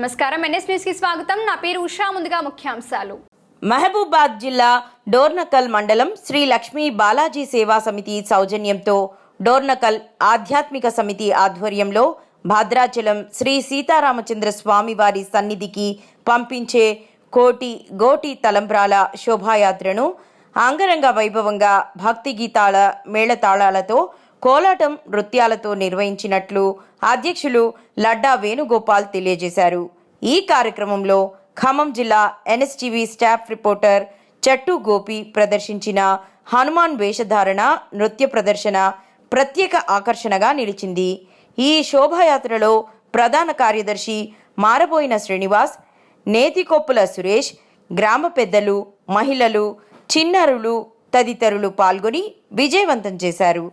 నమస్కారం, NS news కి స్వాగతం. నా పేరు ఉషా. ముందుగా ముఖ్యాంశాలు. మహబూబాద్ జిల్లా డోర్నకల్ మండలం శ్రీ లక్ష్మీ బాలాజీ సేవా సమితి సౌజన్యంతో డోర్నకల్ ఆధ్యాత్మిక సమితి ఆధ్వర్యంలో భద్రాచలం శ్రీ సీతారామచంద్ర స్వామి వారి సన్నిధికి పంపించే గోటి తలంబ్రాల శోభాయాత్రను అంగరంగ వైభవంగా భక్తి గీతాల మేళతాళాలతో కోలాటం నృత్యాలతో నిర్వహించినట్లు అధ్యక్షులు లడ్డా వేణుగోపాల్ తెలియజేశారు. ఈ కార్యక్రమంలో ఖమ్మం జిల్లా ఎన్ఎస్టీవీ స్టాఫ్ రిపోర్టర్ చట్టు గోపి ప్రదర్శించిన హనుమాన్ వేషధారణ నృత్య ప్రదర్శన ప్రత్యేక ఆకర్షణగా నిలిచింది. ఈ శోభాయాత్రలో ప్రధాన కార్యదర్శి మారబోయిన శ్రీనివాస్, నేతికొప్పుల సురేష్, గ్రామ పెద్దలు, మహిళలు, చిన్నారులు తదితరులు పాల్గొని విజయవంతం చేశారు.